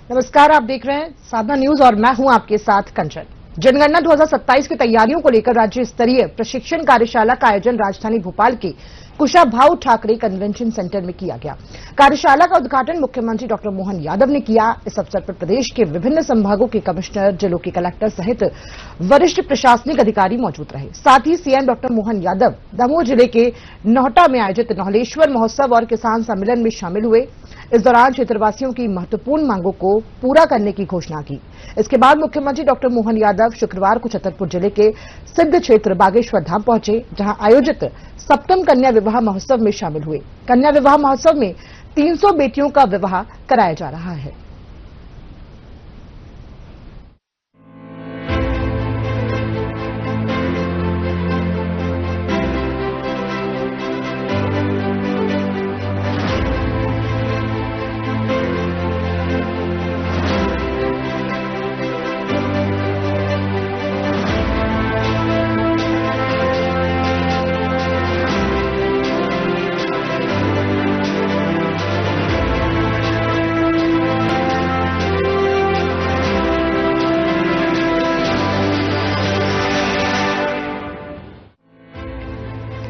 नमस्कार, आप देख रहे हैं साधना न्यूज और मैं हूं आपके साथ कंचन। जनगणना 2027 की तैयारियों को लेकर राज्य स्तरीय प्रशिक्षण कार्यशाला का आयोजन राजधानी भोपाल के कुशाभाऊ ठाकरे कन्वेंशन सेंटर में किया गया। कार्यशाला का उद्घाटन मुख्यमंत्री डॉक्टर मोहन यादव ने किया। इस अवसर पर प्रदेश के विभिन्न संभागों के कमिश्नर, जिलों के कलेक्टर सहित वरिष्ठ प्रशासनिक अधिकारी मौजूद रहे। साथ ही सीएम डॉक्टर मोहन यादव दमोह जिले के नौहटा में आयोजित नौलेश्वर महोत्सव और किसान सम्मेलन में शामिल हुए। इस दौरान क्षेत्रवासियों की महत्वपूर्ण मांगों को पूरा करने की घोषणा की। इसके बाद मुख्यमंत्री डॉक्टर मोहन यादव शुक्रवार को छतरपुर जिले के सिद्ध क्षेत्र बागेश्वर धाम पहुंचे, जहां आयोजित सप्तम कन्या विवाह महोत्सव में शामिल हुए। कन्या विवाह महोत्सव में 300 बेटियों का विवाह कराया जा रहा है।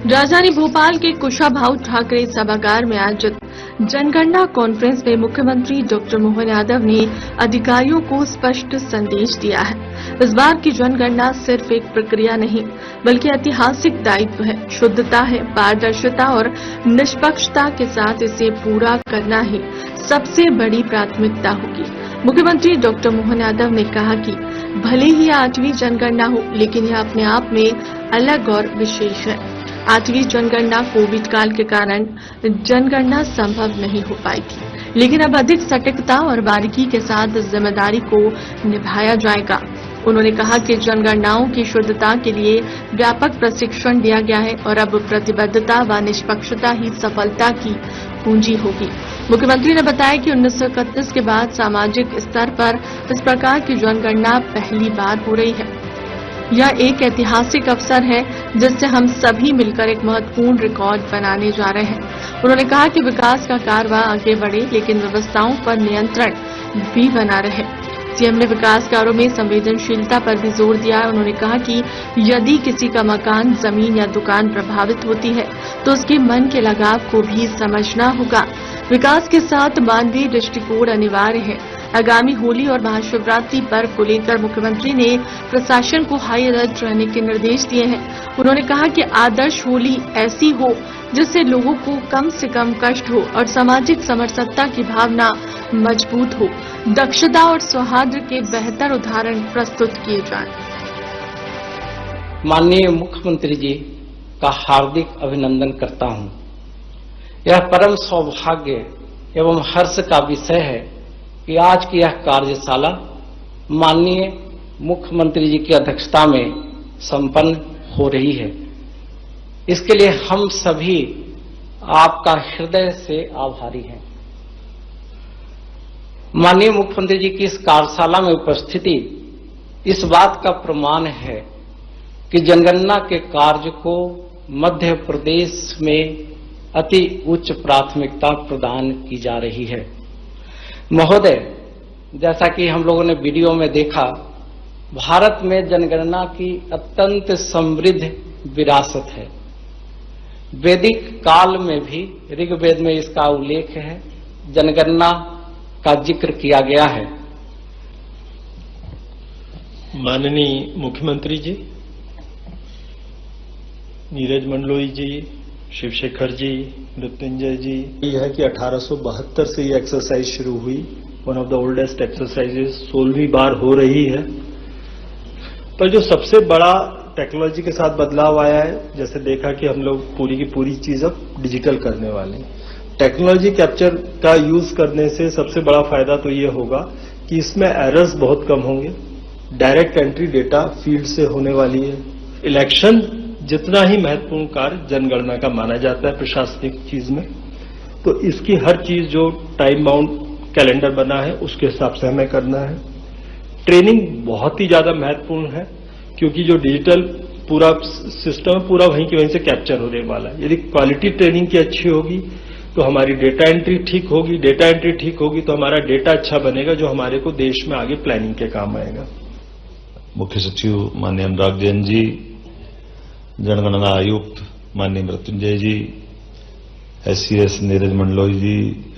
राजधानी भोपाल के कुशाभाऊ ठाकरे सभागार में आयोजित जनगणना कॉन्फ्रेंस में मुख्यमंत्री डॉक्टर मोहन यादव ने अधिकारियों को स्पष्ट संदेश दिया है। इस बार की जनगणना सिर्फ एक प्रक्रिया नहीं, बल्कि ऐतिहासिक दायित्व है। शुद्धता है, पारदर्शिता और निष्पक्षता के साथ इसे पूरा करना ही सबसे बड़ी प्राथमिकता होगी। मुख्यमंत्री डॉक्टर मोहन यादव ने कहा कि भले ही 8वीं जनगणना हो, लेकिन यह अपने आप में अलग और विशेष है। 8वीं जनगणना कोविड काल के कारण जनगणना संभव नहीं हो पाई थी, लेकिन अब अधिक सटीकता और बारीकी के साथ जिम्मेदारी को निभाया जाएगा। उन्होंने कहा कि जनगणनाओं की शुद्धता के लिए व्यापक प्रशिक्षण दिया गया है और अब प्रतिबद्धता व निष्पक्षता ही सफलता की कुंजी होगी। मुख्यमंत्री ने बताया कि 1931 के बाद सामाजिक स्तर पर इस प्रकार की जनगणना पहली बार हो रही है। यह एक ऐतिहासिक अवसर है जिससे हम सभी मिलकर एक महत्वपूर्ण रिकॉर्ड बनाने जा रहे हैं। उन्होंने कहा कि विकास का कारवां आगे बढ़े, लेकिन व्यवस्थाओं पर नियंत्रण भी बना रहे। सीएम ने विकास कार्यों में संवेदनशीलता पर भी जोर दिया। उन्होंने कहा कि यदि किसी का मकान, जमीन या दुकान प्रभावित होती है तो उसके मन के लगाव को भी समझना होगा। विकास के साथ मानवीय दृष्टिकोण अनिवार्य है। आगामी होली और महाशिवरात्रि पर्व को लेकर मुख्यमंत्री ने प्रशासन को हाई अलर्ट रहने के निर्देश दिए हैं। उन्होंने कहा कि आदर्श होली ऐसी हो जिससे लोगों को कम से कम कष्ट हो और सामाजिक समरसता की भावना मजबूत हो। दक्षता और सौहार्द के बेहतर उदाहरण प्रस्तुत किए जाएं। माननीय मुख्यमंत्री जी का हार्दिक अभिनंदन करता हूं। यह परम सौभाग्य एवं हर्ष का विषय है कि आज की यह कार्यशाला माननीय मुख्यमंत्री जी की अध्यक्षता में संपन्न हो रही है। इसके लिए हम सभी आपका हृदय से आभारी हैं। माननीय मुख्यमंत्री जी की इस कार्यशाला में उपस्थिति इस बात का प्रमाण है कि जनगणना के कार्य को मध्य प्रदेश में अति उच्च प्राथमिकता प्रदान की जा रही है। महोदय, जैसा कि हम लोगों ने वीडियो में देखा, भारत में जनगणना की अत्यंत समृद्ध विरासत है। वैदिक काल में भी ऋग्वेद में इसका उल्लेख है, जनगणना का जिक्र किया गया है। माननीय मुख्यमंत्री जी, नीरज मंडलोई जी, शिवशेखर जी, मृत्युंजय जी, यह है कि 1872 से ये एक्सरसाइज शुरू हुई। One of the oldest exercises 16वीं बार हो रही है। पर जो सबसे बड़ा टेक्नोलॉजी के साथ बदलाव आया है, जैसे देखा कि हम लोग पूरी की पूरी चीज अब डिजिटल करने वाले हैं। टेक्नोलॉजी कैप्चर का यूज करने से सबसे बड़ा फायदा तो ये होगा कि इसमें एरर्स बहुत कम होंगे। डायरेक्ट एंट्री डेटा फील्ड से होने वाली है। इलेक्शन जितना ही महत्वपूर्ण कार्य जनगणना का माना जाता है प्रशासनिक चीज में, तो इसकी हर चीज जो टाइम बाउंड कैलेंडर बना है उसके हिसाब से हमें करना है। ट्रेनिंग बहुत ही ज्यादा महत्वपूर्ण है, क्योंकि जो डिजिटल पूरा सिस्टम पूरा वहीं के वहीं से कैप्चर होने वाला है। यदि क्वालिटी ट्रेनिंग की अच्छी होगी तो हमारी डेटा एंट्री ठीक होगी, डेटा एंट्री ठीक होगी तो हमारा डेटा अच्छा बनेगा, जो हमारे को देश में आगे प्लानिंग के काम आएगा। मुख्य सचिव माननीय अनुराग जैन जी, जनगणना आयुक्त माननीय मृत्युंजय जी, SCS नीरज मंडलोई जी,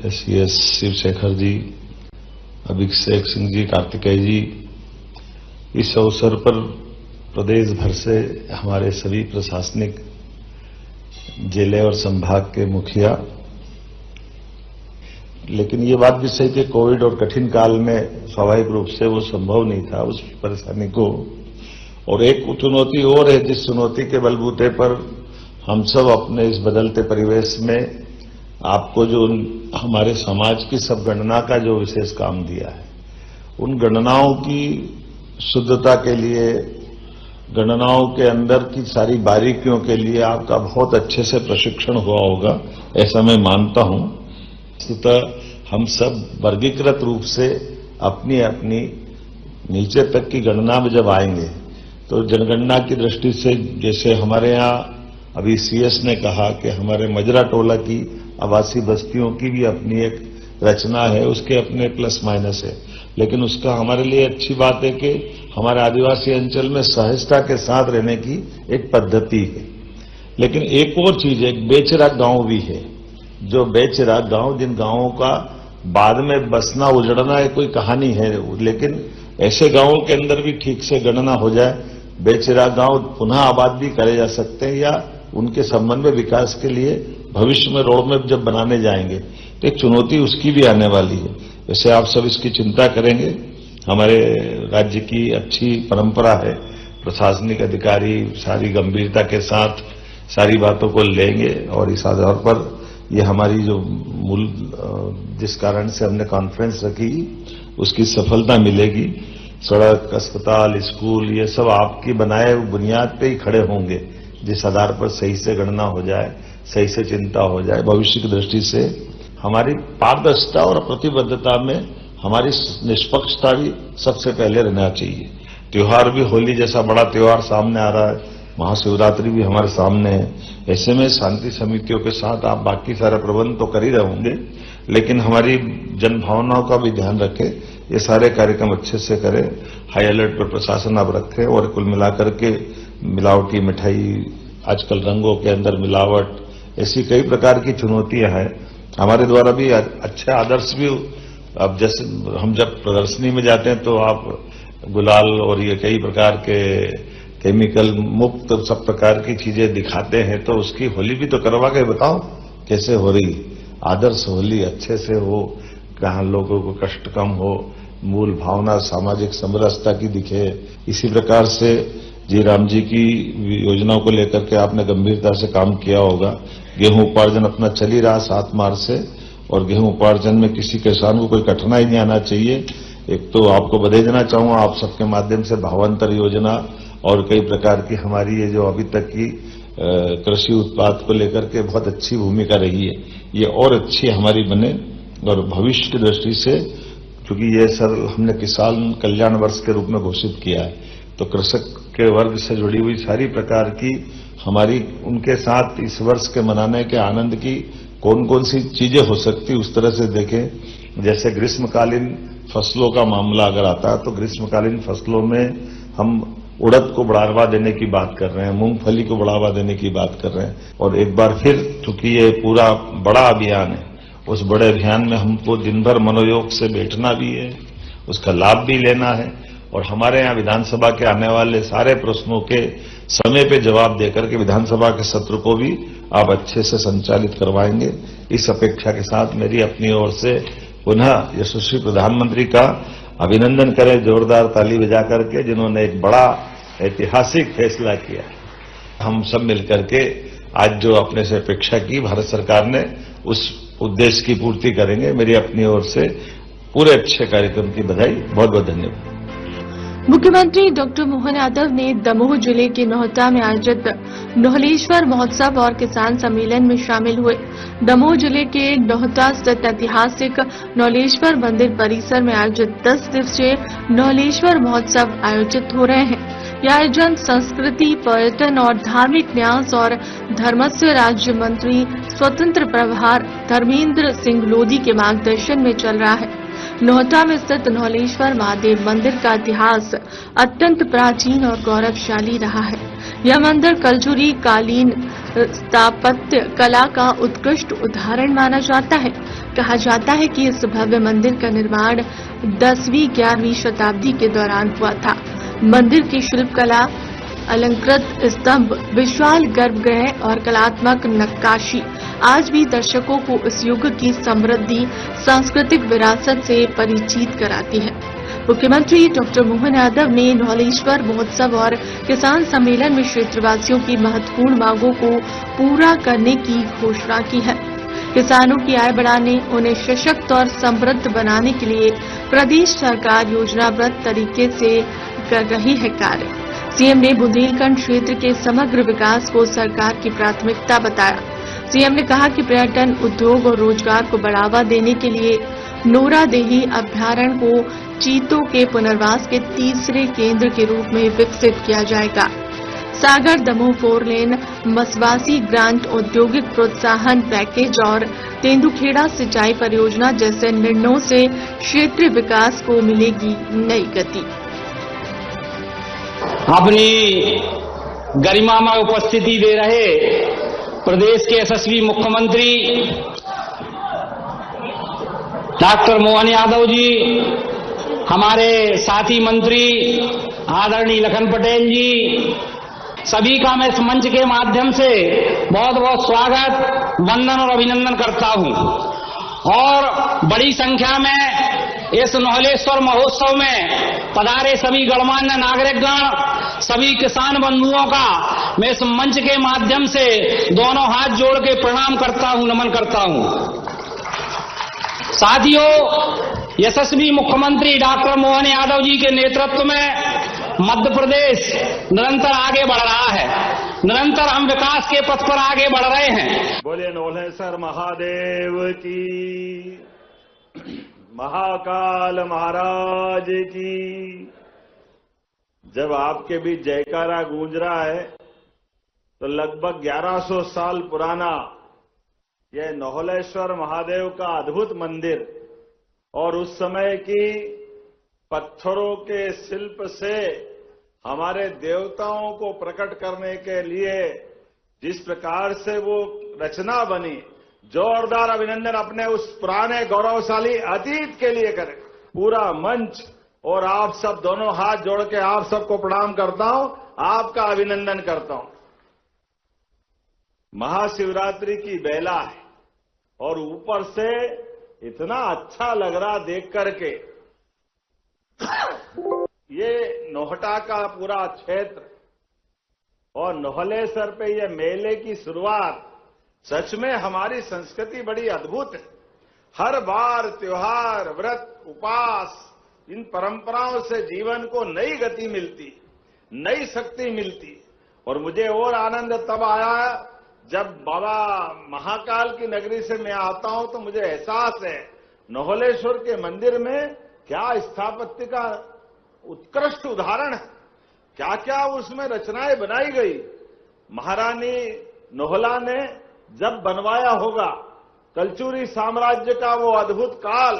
SCS शिवशेखर जी, अभिषेक सिंह जी, कार्तिकेय जी, इस अवसर पर प्रदेश भर से हमारे सभी प्रशासनिक जिले और संभाग के मुखिया, लेकिन ये बात भी सही कि कोविड और कठिन काल में स्वाभाविक रूप से वो संभव नहीं था उस परेशानी को। और एक चुनौती और है, जिस चुनौती के बलबूते पर हम सब अपने इस बदलते परिवेश में आपको जो हमारे समाज की सब गणना का जो विशेष काम दिया है, उन गणनाओं की शुद्धता के लिए, गणनाओं के अंदर की सारी बारीकियों के लिए आपका बहुत अच्छे से प्रशिक्षण हुआ होगा, ऐसा मैं मानता हूं। वस्तुतः हम सब वर्गीकृत रूप से अपनी अपनी नीचे तक की गणना में जब आएंगे तो जनगणना की दृष्टि से, जैसे हमारे यहाँ अभी CS ने कहा कि हमारे मजरा टोला की आवासीय बस्तियों की भी अपनी एक रचना है, उसके अपने प्लस माइनस है, लेकिन उसका हमारे लिए अच्छी बात है कि हमारे आदिवासी अंचल में सहजता के साथ रहने की एक पद्धति है। लेकिन एक और चीज है, एक बेचरा गांव भी है, जो बेचरा गांव, जिन गांवों का बाद में बसना उजड़ना है कोई कहानी है, लेकिन ऐसे गांवों के अंदर भी ठीक से गणना हो जाए, बेचरा गांव पुनः आबाद भी करे जा सकते हैं, या उनके संबंध में विकास के लिए भविष्य में रोडमैप जब बनाने जाएंगे तो एक चुनौती उसकी भी आने वाली है। वैसे आप सब इसकी चिंता करेंगे, हमारे राज्य की अच्छी परंपरा है, प्रशासनिक अधिकारी सारी गंभीरता के साथ सारी बातों को लेंगे और इस आधार पर ये हमारी जो मूल जिस कारण से हमने कॉन्फ्रेंस रखी उसकी सफलता मिलेगी। सड़क, अस्पताल, स्कूल, ये सब आपकी बनाए बुनियाद पे ही खड़े होंगे, जिस आधार पर सही से गणना हो जाए, सही से चिंता हो जाए। भविष्य की दृष्टि से हमारी पारदर्शिता और प्रतिबद्धता में हमारी निष्पक्षता भी सबसे पहले रहना चाहिए। त्योहार भी, होली जैसा बड़ा त्योहार सामने आ रहा है, महाशिवरात्रि भी हमारे सामने है, ऐसे में शांति समितियों के साथ आप बाकी सारे प्रबंध तो कर ही रहे होंगे, लेकिन हमारी जन भावनाओं का भी ध्यान रखें, ये सारे कार्यक्रम अच्छे से करें, हाई अलर्ट पर प्रशासन अब रखें। और कुल मिलाकर के मिलावटी मिठाई, आजकल रंगों के अंदर मिलावट, ऐसी कई प्रकार की चुनौतियां हैं। हमारे द्वारा भी अच्छे आदर्श भी, अब जैसे हम जब प्रदर्शनी में जाते हैं तो आप गुलाल और ये कई प्रकार के केमिकल मुक्त सब प्रकार की चीजें दिखाते हैं, तो उसकी होली भी तो करवा के बताओ कैसे हो रही। आदर्श होली अच्छे से हो, कहाँ लोगों को कष्ट कम हो, मूल भावना सामाजिक समरसता की दिखे। इसी प्रकार से जी राम जी की योजनाओं को लेकर के आपने गंभीरता से काम किया होगा। गेहूं उपार्जन अपना चल ही रहा 7 मार्च से, और गेहूं उपार्जन में किसी किसान को कोई कठिनाई नहीं आना चाहिए। एक तो आपको बधाई देना चाहूंगा, आप सबके माध्यम से भावांतर योजना और कई प्रकार की हमारी ये जो अभी तक की कृषि उत्पाद को लेकर के बहुत अच्छी भूमिका रही है, ये और अच्छी हमारी बने। और भविष्य की दृष्टि से, क्योंकि ये सर हमने किसान कल्याण वर्ष के रूप में घोषित किया है, तो कृषक के वर्ग से जुड़ी हुई सारी प्रकार की हमारी उनके साथ इस वर्ष के मनाने के आनंद की कौन कौन सी चीजें हो सकती, उस तरह से देखें। जैसे ग्रीष्मकालीन फसलों का मामला अगर आता है तो ग्रीष्मकालीन फसलों में हम उड़द को बढ़ावा देने की बात कर रहे हैं, मूंगफली को बढ़ावा देने की बात कर रहे हैं। और एक बार फिर, चूंकि ये पूरा बड़ा अभियान है, उस बड़े अभियान में हमको दिन भर मनोयोग से बैठना भी है, उसका लाभ भी लेना है, और हमारे यहाँ विधानसभा के आने वाले सारे प्रश्नों के समय पे जवाब देकर के विधानसभा के सत्र को भी आप अच्छे से संचालित करवाएंगे। इस अपेक्षा के साथ मेरी अपनी ओर से पुनः यशस्वी प्रधानमंत्री का अभिनंदन करें, जोरदार ताली बजा करके, जिन्होंने एक बड़ा ऐतिहासिक फैसला किया। हम सब मिलकर के आज जो अपने से अपेक्षा की भारत सरकार ने, उस उद्देश्य की पूर्ति करेंगे। मेरी अपनी ओर से पूरे अच्छे कार्यक्रम की बधाई, बहुत बहुत धन्यवाद। मुख्यमंत्री डॉक्टर मोहन यादव ने दमोह जिले के नौहटा में आयोजित नोहलेश्वर महोत्सव और किसान सम्मेलन में शामिल हुए। दमोह जिले के नौहटा स्थित ऐतिहासिक नौलेश्वर मंदिर परिसर में आयोजित 10 दिवसीय नौलेश्वर महोत्सव आयोजित हो रहे हैं। यह आयोजन संस्कृति, पर्यटन और धार्मिक न्यास और धर्मस्व राज्य मंत्री स्वतंत्र प्रभार धर्मेंद्र सिंह लोधी के मार्गदर्शन में चल रहा है। नोहटा में स्थित नौलेश्वर महादेव मंदिर का इतिहास अत्यंत प्राचीन और गौरवशाली रहा है। यह मंदिर कलजुरी कालीन स्थापत्य कला का उत्कृष्ट उदाहरण माना जाता है। कहा जाता है कि इस भव्य मंदिर का निर्माण 10वीं-11वीं शताब्दी के दौरान हुआ था। मंदिर की शिल्पकला, अलंकृत स्तंभ, विशाल गर्भगृह और कलात्मक नक्काशी आज भी दर्शकों को इस युग की समृद्धि सांस्कृतिक विरासत से परिचित कराती है। मुख्यमंत्री डॉक्टर मोहन यादव ने नौलेश्वर महोत्सव और किसान सम्मेलन में क्षेत्रवासियों की महत्वपूर्ण मांगों को पूरा करने की घोषणा की है। किसानों की आय बढ़ाने, उन्हें सशक्त और समृद्ध बनाने के लिए प्रदेश सरकार योजनाबद्ध तरीके से कर रही है कार्य। सीएम ने बुंदेलखंड क्षेत्र के समग्र विकास को सरकार की प्राथमिकता बताया। सीएम ने कहा कि पर्यटन, उद्योग और रोजगार को बढ़ावा देने के लिए नोरादेही अभ्यारण्य को चीतों के पुनर्वास के तीसरे केंद्र के रूप में विकसित किया जाएगा। सागर दमोह 4 लेन, मसवासी ग्रांट, औद्योगिक प्रोत्साहन पैकेज और तेंदुखेड़ा सिंचाई परियोजना जैसे निर्णयों से क्षेत्रीय विकास को मिलेगी नई गति। अपनी गरिमामय उपस्थिति दे रहे प्रदेश के यशस्वी मुख्यमंत्री डॉक्टर मोहन यादव जी, हमारे साथी मंत्री आदरणीय लखन पटेल जी, सभी का मैं इस मंच के माध्यम से बहुत बहुत स्वागत, वंदन और अभिनंदन करता हूं। और बड़ी संख्या में इस नौलेश्वर महोत्सव में पधारे सभी गणमान्य नागरिकगण, सभी किसान बंधुओं का मैं इस मंच के माध्यम से दोनों हाथ जोड़ के प्रणाम करता हूं, नमन करता हूं। साथियों, यशस्वी मुख्यमंत्री डॉक्टर मोहन यादव जी के नेतृत्व में मध्य प्रदेश निरंतर आगे बढ़ रहा है। निरंतर हम विकास के पथ पर आगे बढ़ रहे हैं। बोले नौलेश्वर महादेव की, महाकाल महाराज की। जब आपके बीच जयकारा गूंज रहा है तो लगभग 1100 साल पुराना यह नौलेश्वर महादेव का अद्भुत मंदिर और उस समय की पत्थरों के शिल्प से हमारे देवताओं को प्रकट करने के लिए जिस प्रकार से वो रचना बनी, जोरदार अभिनंदन अपने उस पुराने गौरवशाली अतीत के लिए करें। पूरा मंच और आप सब दोनों हाथ जोड़ के आप सबको प्रणाम करता हूं, आपका अभिनंदन करता हूं। महाशिवरात्रि की बेला है और ऊपर से इतना अच्छा लग रहा देख करके। ये नोहटा का पूरा क्षेत्र और नौलेश्वर पे ये मेले की शुरुआत, सच में हमारी संस्कृति बड़ी अद्भुत है। हर बार त्योहार, व्रत, उपास, इन परंपराओं से जीवन को नई गति मिलती, नई शक्ति मिलती। और मुझे और आनंद तब आया जब बाबा महाकाल की नगरी से मैं आता हूं तो मुझे एहसास है नौलेश्वर के मंदिर में क्या स्थापत्य का उत्कृष्ट उदाहरण है, क्या क्या उसमें रचनाएं बनाई गई। महारानी नोहला ने जब बनवाया होगा, कलचुरी साम्राज्य का वो अद्भुत काल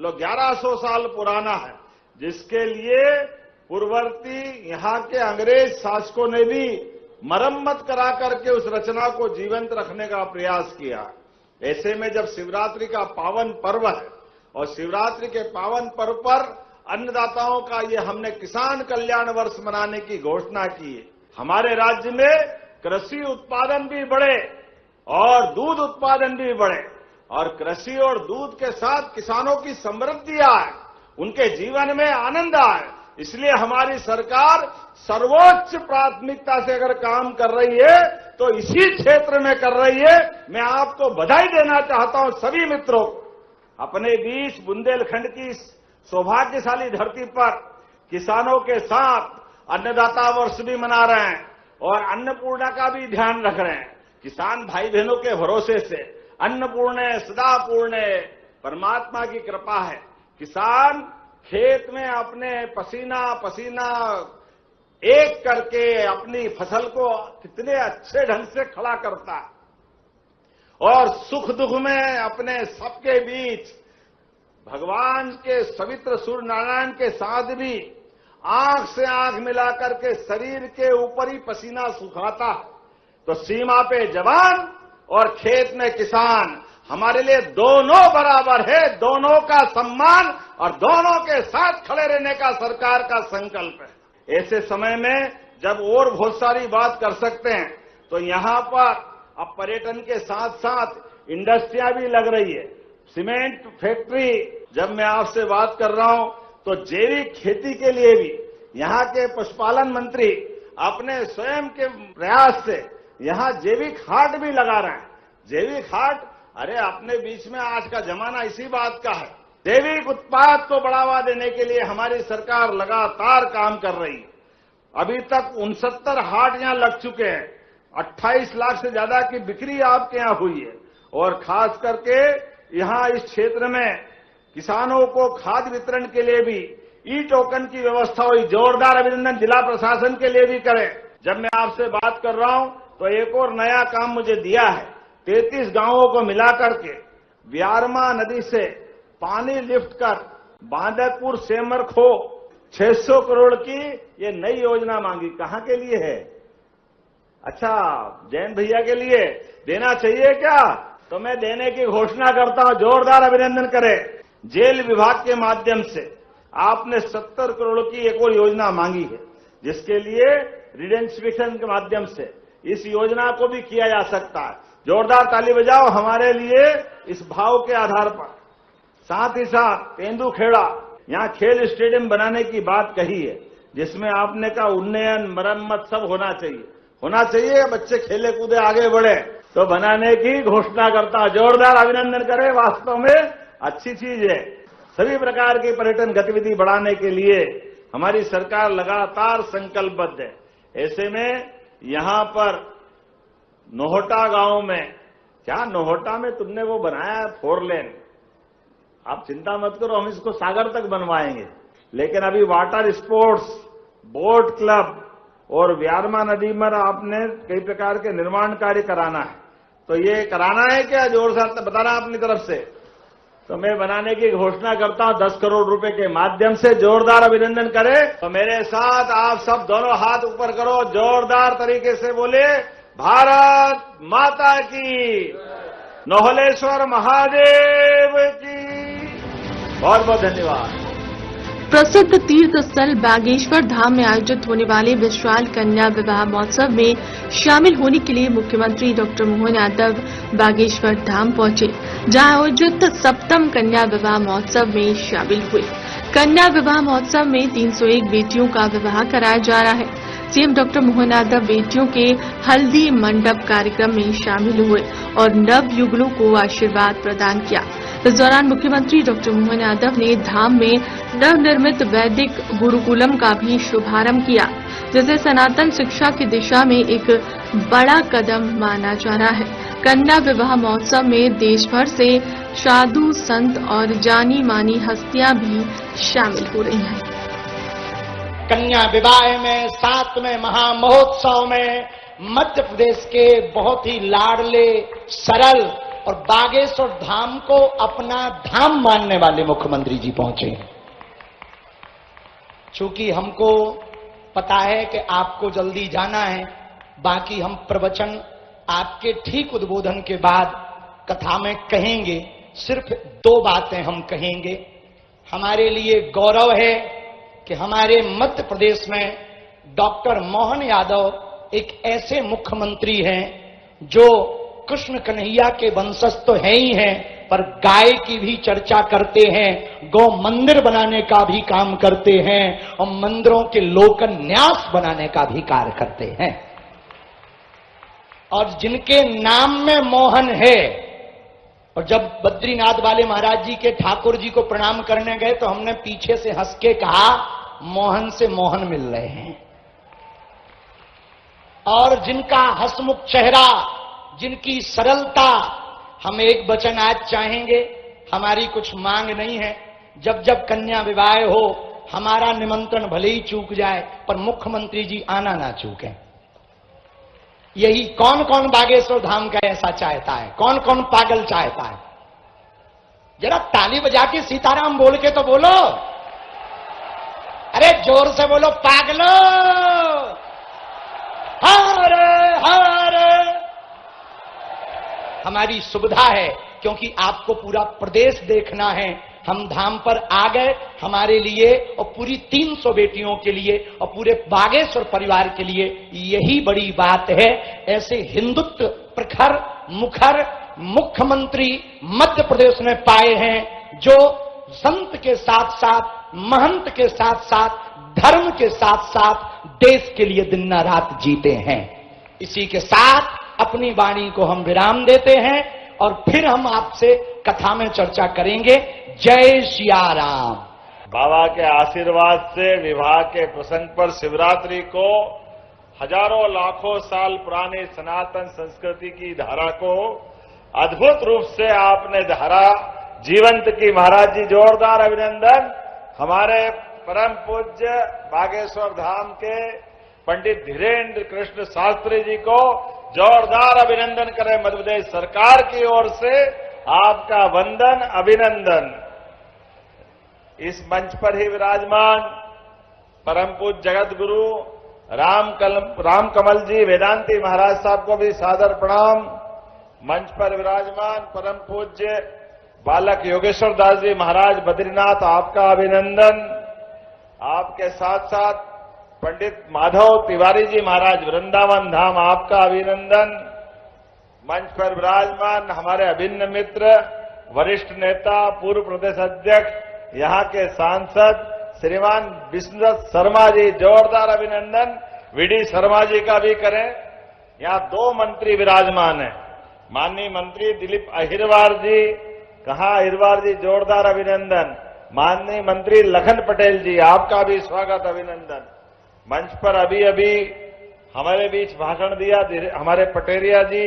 1100 साल पुराना है, जिसके लिए पूर्ववर्ती यहां के अंग्रेज शासकों ने भी मरम्मत करा करके उस रचना को जीवंत रखने का प्रयास किया। ऐसे में जब शिवरात्रि का पावन पर्व है और शिवरात्रि के पावन पर्व पर अन्नदाताओं का ये हमने किसान कल्याण वर्ष मनाने की घोषणा की है। हमारे राज्य में कृषि उत्पादन भी बढ़े और दूध उत्पादन भी बढ़े और कृषि और दूध के साथ किसानों की समृद्धि आए, उनके जीवन में आनंद आए। इसलिए हमारी सरकार सर्वोच्च प्राथमिकता से अगर काम कर रही है तो इसी क्षेत्र में कर रही है। मैं आपको बधाई देना चाहता हूं सभी मित्रों को। अपने बीच बुंदेलखंड की सौभाग्यशाली धरती पर किसानों के साथ अन्नदाता वर्ष भी मना रहे हैं और अन्नपूर्णा का भी ध्यान रख रहे हैं। किसान भाई बहनों के भरोसे से अन्नपूर्णे सदा पूर्णे परमात्मा की कृपा है। किसान खेत में अपने पसीना पसीना एक करके अपनी फसल को कितने अच्छे ढंग से खड़ा करता है और सुख दुख में अपने सबके बीच भगवान के पवित्र सूर्य नारायण के साथ भी आंख से आंख मिलाकर के शरीर के ऊपर ही पसीना सुखाता। तो सीमा पे जवान और खेत में किसान हमारे लिए दोनों बराबर है, दोनों का सम्मान और दोनों के साथ खड़े रहने का सरकार का संकल्प है। ऐसे समय में जब और बहुत सारी बात कर सकते हैं तो यहां पर अब पर्यटन के साथ साथ इंडस्ट्रियां भी लग रही है, सीमेंट फैक्ट्री। जब मैं आपसे बात कर रहा हूं तो जैविक खेती के लिए भी यहां के पशुपालन मंत्री अपने स्वयं के प्रयास से यहां जैविक हाट भी लगा रहे हैं। जैविक हाट, अरे अपने बीच में आज का जमाना इसी बात का है। जैविक उत्पाद को बढ़ावा देने के लिए हमारी सरकार लगातार काम कर रही है। अभी तक 69 हाट यहां लग चुके हैं, 28 लाख से ज्यादा की बिक्री आपके यहां हुई है। और खास करके यहां इस क्षेत्र में किसानों को खाद वितरण के लिए भी ई टोकन की व्यवस्था हुई। जोरदार अभिनंदन जिला प्रशासन के लिए भी करें। जब मैं आपसे बात कर रहा हूं तो एक और नया काम मुझे दिया है, 33 गांवों को मिलाकर के व्यारमा नदी से पानी लिफ्ट कर बांदकपुर सेमरखो 600 करोड़ की ये नई योजना मांगी। कहां के लिए है? अच्छा, जैन भैया के लिए देना चाहिए क्या? तो मैं देने की घोषणा करता हूं, जोरदार अभिनंदन करें। जेल विभाग के माध्यम से आपने 70 करोड़ की एक और योजना मांगी है, जिसके लिए रिडेंटिफिकेशन के माध्यम से इस योजना को भी किया जा सकता है। जोरदार ताली बजाओ हमारे लिए इस भाव के आधार पर। साथ ही साथ तेंदुखेड़ा यहां खेल स्टेडियम बनाने की बात कही है, जिसमें आपने कहा उन्नयन मरम्मत सब होना चाहिए, बच्चे खेले कूदे आगे बढ़े, तो बनाने की घोषणा करता हूं। जोरदार अभिनंदन करें, वास्तव में अच्छी चीज है। सभी प्रकार की पर्यटन गतिविधि बढ़ाने के लिए हमारी सरकार लगातार संकल्पबद्ध है। ऐसे में यहां पर नोहटा गांव में, क्या नोहटा में तुमने वो बनाया है 4 लेन, आप चिंता मत करो, हम इसको सागर तक बनवाएंगे। लेकिन अभी वाटर स्पोर्ट्स, बोट क्लब और व्यारमा नदी में आपने कई प्रकार के निर्माण कार्य कराना है। तो ये कराना है क्या? जोर से बताना अपनी तरफ से। तो मैं बनाने की घोषणा करता हूं 10 करोड़ रुपए के माध्यम से। जोरदार अभिनंदन करें। तो मेरे साथ आप सब दोनों हाथ ऊपर करो, जोरदार तरीके से बोले, भारत माता की, नोहलेश्वर महादेव की। बहुत बहुत धन्यवाद। प्रसिद्ध तीर्थ स्थल बागेश्वर धाम में आयोजित होने वाले विशाल कन्या विवाह महोत्सव में शामिल होने के लिए मुख्यमंत्री डॉक्टर मोहन यादव बागेश्वर धाम पहुंचे, जहां आयोजित 7वें कन्या विवाह महोत्सव में शामिल हुए। कन्या विवाह महोत्सव में 301 बेटियों का विवाह कराया जा रहा है। सीएम डॉक्टर मोहन यादव बेटियों के हल्दी मंडप कार्यक्रम में शामिल हुए और नव युगलों को आशीर्वाद प्रदान किया। इस दौरान मुख्यमंत्री डॉक्टर मोहन यादव ने धाम में नवनिर्मित वैदिक गुरुकुलम का भी शुभारंभ किया, जिसे सनातन शिक्षा की दिशा में एक बड़ा कदम माना जा रहा है। कन्या विवाह महोत्सव में देश भर से साधु संत और जानी मानी हस्तियां भी शामिल हो रही हैं। कन्या विवाह में 7वें महामहोत्सव में मध्य प्रदेश के बहुत ही लाडले, सरल और बागेश्वर धाम को अपना धाम मानने वाले मुख्यमंत्री जी पहुंचे। चूंकि हमको पता है कि आपको जल्दी जाना है, बाकी हम प्रवचन आपके ठीक उद्बोधन के बाद कथा में कहेंगे। सिर्फ 2 बातें हम कहेंगे। हमारे लिए गौरव है कि हमारे मध्य प्रदेश में डॉक्टर मोहन यादव एक ऐसे मुख्यमंत्री हैं जो कृष्ण कन्हैया के वंशज तो है ही हैं, पर गाय की भी चर्चा करते हैं, गौ मंदिर बनाने का भी काम करते हैं और मंदिरों के लोकन्यास बनाने का भी कार्य करते हैं। और जिनके नाम में मोहन है, और जब बद्रीनाथ वाले महाराज जी के ठाकुर जी को प्रणाम करने गए तो हमने पीछे से हंस के कहा, मोहन से मोहन मिल रहे हैं। और जिनका हंसमुख चेहरा, जिनकी सरलता, हम एक वचन आज चाहेंगे, हमारी कुछ मांग नहीं है। जब जब कन्या विवाह हो, हमारा निमंत्रण भले ही चूक जाए, पर मुख्यमंत्री जी आना ना चूकें। यही कौन कौन बागेश्वर धाम का ऐसा चाहता है? कौन कौन पागल चाहता है? जरा ताली बजा के सीताराम बोल के तो बोलो। अरे जोर से बोलो पागलो। हरे हरे। हमारी सुविधा है क्योंकि आपको पूरा प्रदेश देखना है। हम धाम पर आ गए, हमारे लिए और पूरी 300 बेटियों के लिए और पूरे बागेश्वर परिवार के लिए यही बड़ी बात है। ऐसे हिंदुत्व प्रखर मुखर मुख्यमंत्री मध्य प्रदेश ने पाए हैं, जो संत के साथ साथ महंत के साथ साथ धर्म के साथ साथ देश के लिए दिन रात जीते हैं। इसी के साथ अपनी वाणी को हम विराम देते हैं और फिर हम आपसे कथा में चर्चा करेंगे। जय सिया राम। बाबा के आशीर्वाद से विवाह के प्रसंग पर शिवरात्रि को हजारों लाखों साल पुरानी सनातन संस्कृति की धारा को अद्भुत रूप से आपने धारा जीवंत की। महाराज जी जोरदार अभिनंदन। हमारे परम पूज्य बागेश्वर धाम के पंडित धीरेन्द्र कृष्ण शास्त्री जी को जोरदार अभिनंदन करें। मध्य प्रदेश सरकार की ओर से आपका वंदन अभिनंदन। इस मंच पर ही विराजमान परम पूज्य जगत गुरु राम कमल जी वेदांती महाराज साहब को भी सादर प्रणाम। मंच पर विराजमान परम पूज्य बालक योगेश्वर दास जी महाराज बद्रीनाथ, आपका अभिनंदन। आपके साथ साथ पंडित माधव तिवारी जी महाराज वृंदावन धाम, आपका अभिनंदन। मंच पर विराजमान हमारे अभिन्न मित्र, वरिष्ठ नेता, पूर्व प्रदेश अध्यक्ष, यहां के सांसद श्रीमान विष्णुदत्त शर्मा जी, जोरदार अभिनंदन। वीडी शर्मा जी का भी करें। यहां 2 मंत्री विराजमान हैं, माननीय मंत्री दिलीप अहिरवार जी, कहां अहिरवार जी, जोरदार अभिनंदन। माननीय मंत्री लखन पटेल जी, आपका भी स्वागत अभिनंदन। मंच पर अभी अभी हमारे बीच भाषण दिया हमारे पटेरिया जी,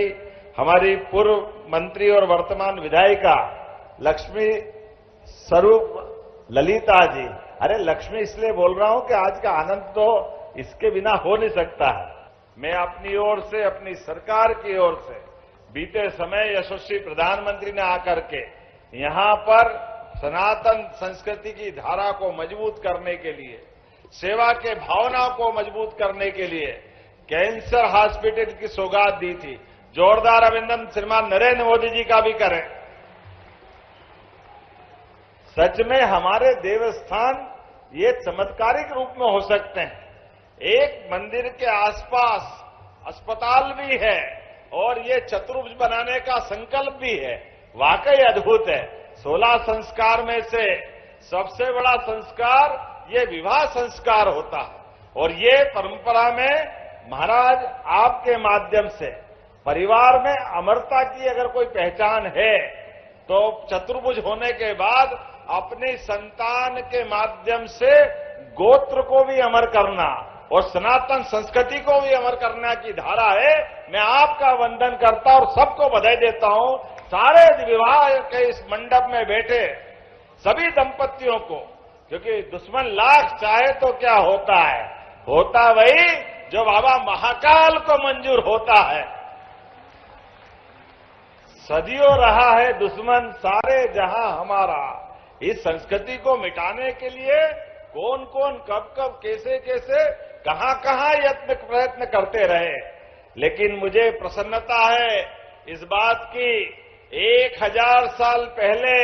हमारी पूर्व मंत्री और वर्तमान विधायिका लक्ष्मी स्वरूप ललिता जी। अरे लक्ष्मी इसलिए बोल रहा हूं कि आज का आनंद तो इसके बिना हो नहीं सकता है। मैं अपनी ओर से, अपनी सरकार की ओर से बीते समय यशस्वी प्रधानमंत्री ने आकर के यहां पर सनातन संस्कृति की धारा को मजबूत करने के लिए, सेवा के भावना को मजबूत करने के लिए कैंसर हॉस्पिटल की सौगात दी थी। जोरदार अभिनंदन श्रीमान नरेंद्र मोदी जी का भी करें। सच में हमारे देवस्थान ये चमत्कारिक रूप में हो सकते हैं। एक मंदिर के आसपास अस्पताल भी है और ये चतुर्भुज बनाने का संकल्प भी है। वाकई अद्भुत है। 16 संस्कार में से सबसे बड़ा संस्कार ये विवाह संस्कार होता है और ये परंपरा में महाराज आपके माध्यम से परिवार में अमरता की अगर कोई पहचान है तो चतुर्भुज होने के बाद अपनी संतान के माध्यम से गोत्र को भी अमर करना और सनातन संस्कृति को भी अमर करने की धारा है। मैं आपका वंदन करता और सबको बधाई देता हूं। सारे विवाह के इस मंडप में बैठे सभी दंपतियों को, क्योंकि दुश्मन लाख चाहे तो क्या होता है, होता वही जो बाबा महाकाल को मंजूर होता है। सदियों रहा है दुश्मन सारे जहां हमारा। इस संस्कृति को मिटाने के लिए कौन कौन कब कब कैसे कैसे कहां कहां यत्न प्रयत्न करते रहे, लेकिन मुझे प्रसन्नता है इस बात की 1000 साल पहले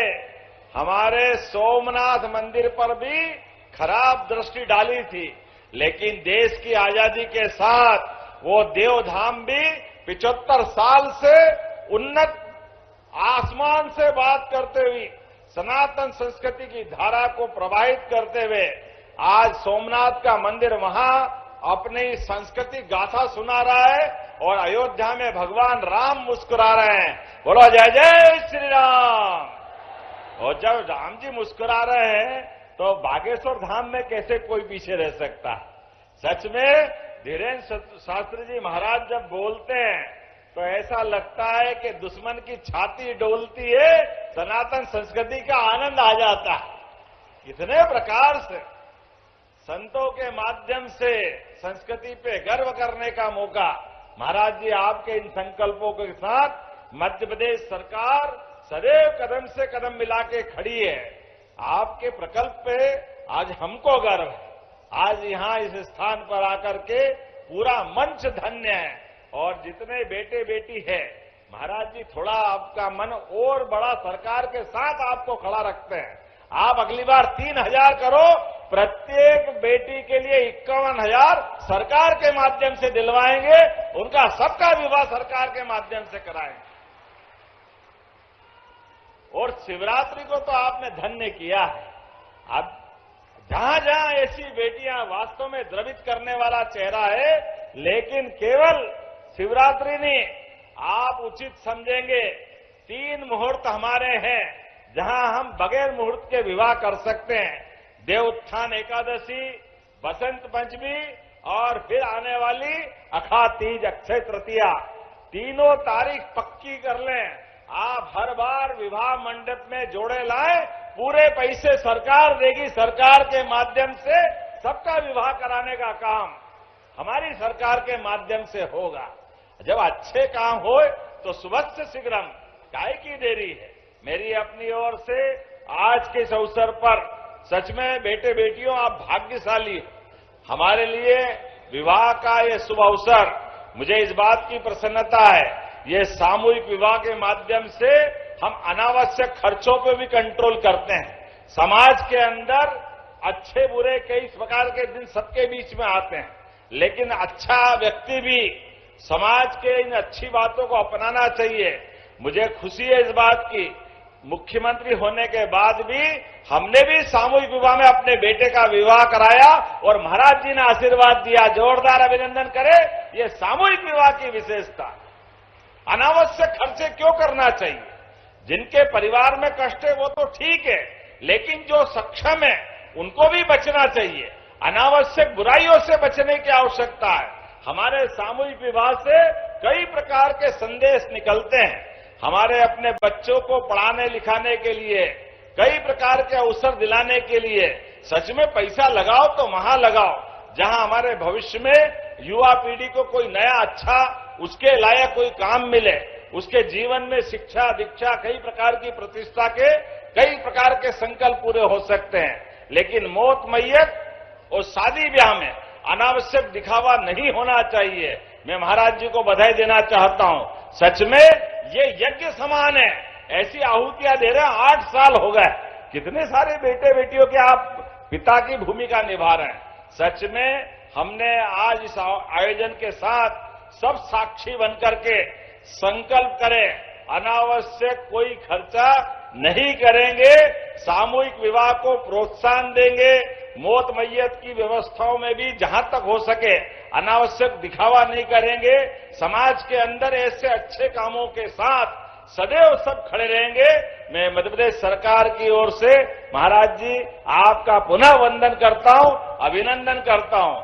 हमारे सोमनाथ मंदिर पर भी खराब दृष्टि डाली थी, लेकिन देश की आजादी के साथ वो देवधाम भी 75 साल से उन्नत आसमान से बात करते हुए सनातन संस्कृति की धारा को प्रवाहित करते हुए आज सोमनाथ का मंदिर वहां अपनी संस्कृति गाथा सुना रहा है और अयोध्या में भगवान राम मुस्कुरा रहे हैं। बोलो जय जय श्री राम। और जब राम जी मुस्कुरा रहे हैं तो बागेश्वर धाम में कैसे कोई पीछे रह सकता है। सच में धीरेन्द्र शास्त्री जी महाराज जब बोलते हैं तो ऐसा लगता है कि दुश्मन की छाती डोलती है, सनातन संस्कृति का आनंद आ जाता है। इतने प्रकार से संतों के माध्यम से संस्कृति पे गर्व करने का मौका महाराज जी, आपके इन संकल्पों के साथ मध्य प्रदेश सरकार सदैव कदम से कदम मिला के खड़ी है। आपके प्रकल्प पे आज हमको गर्व है। आज यहां इस स्थान पर आकर के पूरा मंच धन्य है। और जितने बेटे बेटी है, महाराज जी थोड़ा आपका मन और बड़ा सरकार के साथ आपको खड़ा रखते हैं। आप अगली बार 3,000 करो, प्रत्येक बेटी के लिए 51,000 सरकार के माध्यम से दिलवाएंगे, उनका सबका विवाह सरकार के माध्यम से कराएंगे। और शिवरात्रि को तो आपने धन्य किया है। अब जहां जहां ऐसी बेटियां वास्तव में द्रवित करने वाला चेहरा है, लेकिन केवल शिवरात्रि नहीं, आप उचित समझेंगे 3 मुहूर्त हमारे हैं जहां हम बगैर मुहूर्त के विवाह कर सकते हैं। देवोत्थान एकादशी, बसंत पंचमी और फिर आने वाली अखा तीज, अक्षय तृतीया, तीनों तारीख पक्की कर लें। आप हर बार विवाह मंडप में जोड़े लाएं, पूरे पैसे सरकार देगी, सरकार के माध्यम से सबका विवाह कराने का काम हमारी सरकार के माध्यम से होगा। जब अच्छे काम हो तो सुबह शीघ्रम, काहे की देरी है। मेरी अपनी ओर से आज के इस अवसर पर सच में बेटे बेटियों आप भाग्यशाली हो। हमारे लिए विवाह का ये शुभ अवसर, मुझे इस बात की प्रसन्नता है, ये सामूहिक विवाह के माध्यम से हम अनावश्यक खर्चों पे भी कंट्रोल करते हैं। समाज के अंदर अच्छे बुरे कई प्रकार के दिन सबके बीच में आते हैं, लेकिन अच्छा व्यक्ति भी समाज के इन अच्छी बातों को अपनाना चाहिए। मुझे खुशी है इस बात की, मुख्यमंत्री होने के बाद भी हमने भी सामूहिक विवाह में अपने बेटे का विवाह कराया और महाराज जी ने आशीर्वाद दिया। जोरदार अभिनंदन करें। ये सामूहिक विवाह की विशेषता। अनावश्यक खर्चे क्यों करना चाहिए? जिनके परिवार में कष्ट है वो तो ठीक है, लेकिन जो सक्षम है उनको भी बचना चाहिए। अनावश्यक बुराइयों से बचने की आवश्यकता है। हमारे सामूहिक विवाह से कई प्रकार के संदेश निकलते हैं। हमारे अपने बच्चों को पढ़ाने लिखाने के लिए, कई प्रकार के अवसर दिलाने के लिए सच में पैसा लगाओ तो वहां लगाओ जहां हमारे भविष्य में युवा पीढ़ी को कोई नया अच्छा उसके लायक कोई काम मिले, उसके जीवन में शिक्षा दीक्षा कई प्रकार की प्रतिष्ठा के कई प्रकार के संकल्प पूरे हो सकते हैं। लेकिन मौत मैयत और शादी ब्याह में अनावश्यक दिखावा नहीं होना चाहिए। मैं महाराज जी को बधाई देना चाहता हूं। सच में ये यज्ञ समान है। ऐसी आहुतियां दे रहे हैं, 8 साल हो गए। कितने सारे बेटे बेटियों के आप पिता की भूमिका निभा रहे हैं। सच में हमने आज इस आयोजन के साथ सब साक्षी बनकर के संकल्प करें, अनावश्यक कोई खर्चा नहीं करेंगे, सामूहिक विवाह को प्रोत्साहन देंगे, मौत मैयत की व्यवस्थाओं में भी जहां तक हो सके अनावश्यक दिखावा नहीं करेंगे। समाज के अंदर ऐसे अच्छे कामों के साथ सदैव सब खड़े रहेंगे। मैं मध्य प्रदेश सरकार की ओर से महाराज जी आपका पुनः वंदन करता हूं, अभिनंदन करता हूं।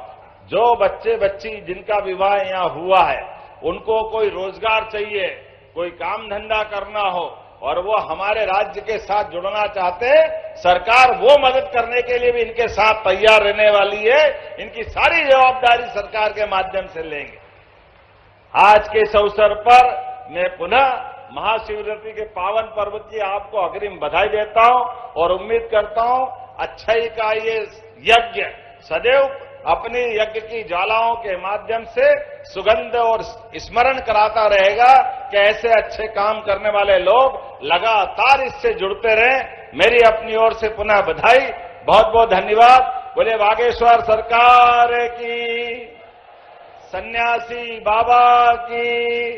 जो बच्चे बच्ची जिनका विवाह यहां हुआ है उनको कोई रोजगार चाहिए, कोई काम धंधा करना हो और वो हमारे राज्य के साथ जुड़ना चाहते हैं, सरकार वो मदद करने के लिए भी इनके साथ तैयार रहने वाली है। इनकी सारी जवाबदारी सरकार के माध्यम से लेंगे। आज के इस अवसर पर मैं पुनः महाशिवरात्रि के पावन पर्व की आपको अग्रिम बधाई देता हूं और उम्मीद करता हूं अच्छाई का ये यज्ञ सदैव अपनी यज्ञ की ज्वालाओं के माध्यम से सुगंध और स्मरण कराता रहेगा कि ऐसे अच्छे काम करने वाले लोग लगातार इससे जुड़ते रहें। मेरी अपनी ओर से पुनः बधाई, बहुत बहुत धन्यवाद। बोले बागेश्वर सरकार की, सन्यासी बाबा की।